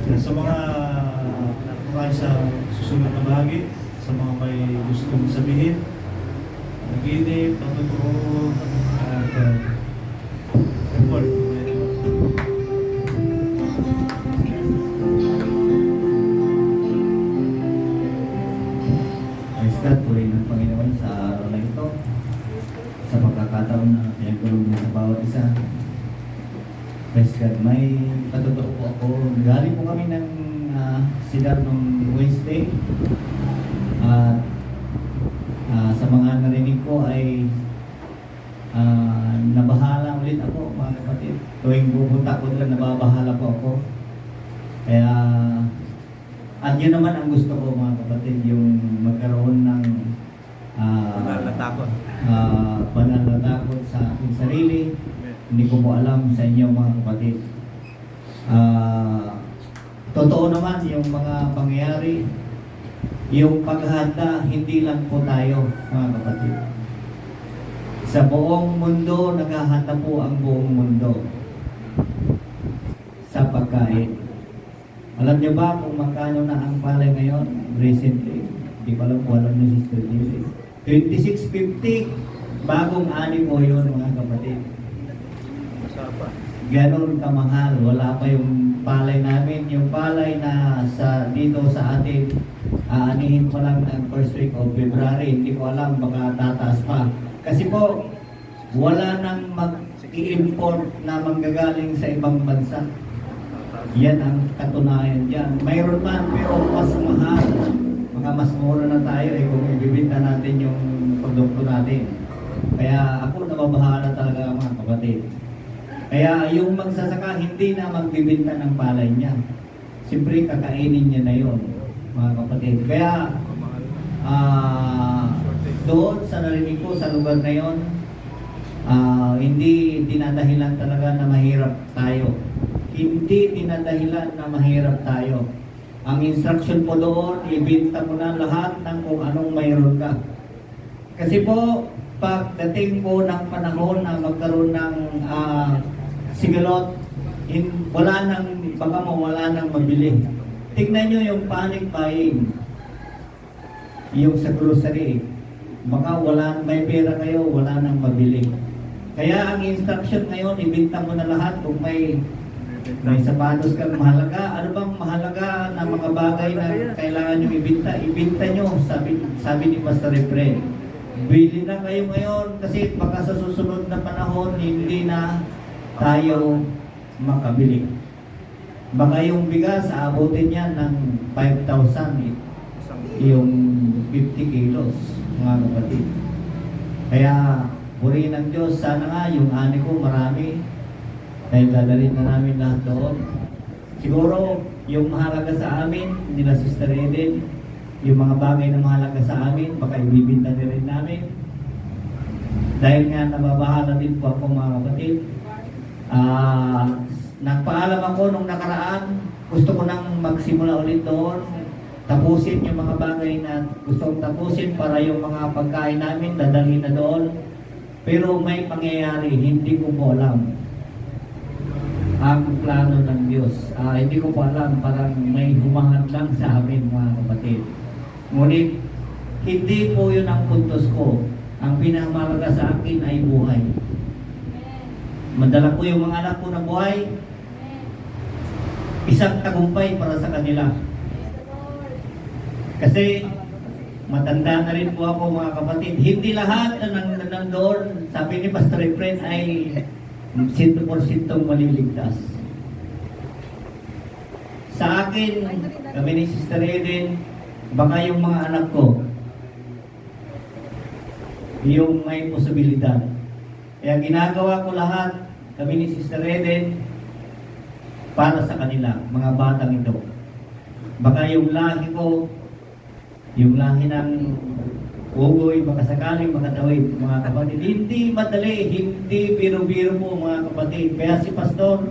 Sa mga nakuhaan sa susunod na bahagi, sa mga may gustong sabihin, naginip, natuturo, at report. Praise God, purihin ng Panginoon sa araw na ito, sa pagkakataon na pinagtulong niya sa bawat isa. Praise God, may patuturo po ako. Galing po kami ng Sidar nung Wednesday. At sa mga narinig ko ay nabahala ulit ako, mga kapatid. Tuwing pupunta ko doon, nababahala po ako. Kaya at yun naman ang gusto ko, mga kapatid, yung magkaroon ng Banal na takot. banal na takot sa aking sarili. Hindi ko po alam sa inyo, mga kapatid. Totoo naman yung mga pangyayari, yung paghahanda, hindi lang po tayo, mga kapatid. Sa buong mundo, naghahanda po ang buong mundo sa pagkain. Alam niyo ba kung magkano na ang palay ngayon? Recently, hindi pa lang po alam ni Sister Lily. 26.50, bagong ani po yun, mga kapatid. Masapa. Ganon kamahal, wala pa yung palay namin. Yung palay na dito sa atin, aanihin pa lang ang first week of February. Hindi ko alam, baka tataas pa. Kasi po, wala nang mag-i-import na manggagaling sa ibang bansa. Yan ang katunayan dyan. Mayroon man, pero mas mahal. Mga mas mura na tayo kung ibibinta natin yung produkto natin. Kaya ako nababahala talaga, mga kapatid. Kaya yung magsasaka, hindi na magbibinta ng palay niya. Siyempre, kakainin niya na yun, mga kapatid. Kaya, doon sa narinig ko sa lugar na yun, hindi dinadahilan talaga na mahirap tayo. Hindi dinadahilan na mahirap tayo. Ang instruction po doon, ibinta mo na lahat ng kung anong mayroon ka. Kasi po, pagdating po ng panahon na magkaroon ng sigalot, baka wala nang mabili. Tignan nyo yung panic buying, yung sa grocery. Baka may pera kayo, wala nang mabili. Kaya ang instruction ngayon, ibinta mo na lahat kung may sapatos kang mahalaga. Ano bang mahalaga na mga bagay na kailangan nyo ibinta? Ibinta nyo, sabi ni Pastor Efren. Bili na kayo ngayon kasi baka sa susunod na panahon, hindi na tayo makabili. Baka yung bigas, aabutin yan ng 5,000 yung 50 kilos, mga kapatid. Kaya, purihin ng Diyos, sana nga yung ani ko marami, dahil dadalhin na namin lahat doon. Siguro, yung mahalaga sa amin, nila Sister Eden, yung mga bagay na mahalaga sa amin, baka ibibinta na rin namin. Dahil nga nababahala din po ako, mga kapatid. Nagpaalam ako nung nakaraan, gusto ko nang magsimula ulit doon, tapusin yung mga bagay na gusto kong tapusin para yung mga pagkain namin dadalhin na doon. Pero may pangyayari, hindi ko po alam ang plano ng Diyos. Hindi ko po alam, parang may humahad lang sa amin, mga kapatid. Ngunit, hindi po yun ang puntos ko. Ang pinakamalaga sa akin ay buhay. Madala ko yung mga anak ko na buhay, isang tagumpay para sa kanila. Kasi matanda na rin po ako, mga kapatid. Hindi lahat na nandoon, sabi ni Pastor Efren, ay 100% maliligtas. Sa akin, kami ni Sister Eden, baka yung mga anak ko, yung may posibilidad. Kaya ginagawa ko lahat, kami ni Sister Eden, para sa kanila, mga batang ito. Baka yung lahi ko, yung lahi ng ugoy, baka sakaling makatawid, mga kapatid. Hindi madali, hindi biro-biro po, mga kapatid. Kaya si Pastor,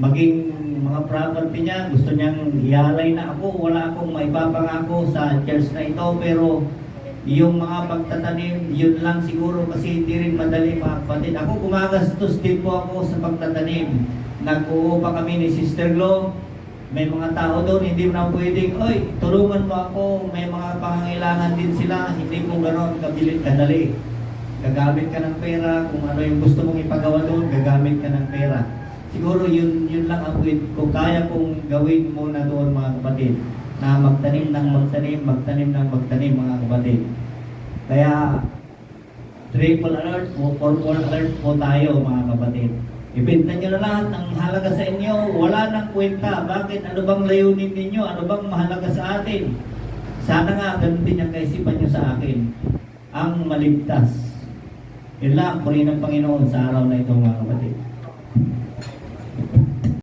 maging mga property niya, gusto niyang ialay na ako, wala akong maipapangako sa church na ito, pero yung mga pagtatanim, yun lang siguro kasi hindi rin madali, mga kapatid. Ako gumagastos din po ako sa pagtatanim. Nag-uupa kami ni Sister Glo, May mga tao doon, hindi mo na pwedeng, oy, tulungan mo ako, may mga pangangailangan din sila, hindi mo gano'n kabilit, kadali. Gagamit ka ng pera, kung ano yung gusto mong ipagawa doon, gagamit ka ng pera. Siguro yun lang ang pwede, kung kaya kong gawin muna doon mga kapatid, na magtanim ng magtanim mga kapatid. Kaya, triple alert o purple alert po tayo mga kapatid. Ibenta nyo na lahat ng halaga sa inyo, wala nang kwenta. Bakit? Ano bang layunin ninyo? Ano bang mahalaga sa atin? Sana nga, ganun din ang kaisipan nyo sa akin. Ang maligtas. Yun lang, purihin ng Panginoon sa araw na ito mga kapatid.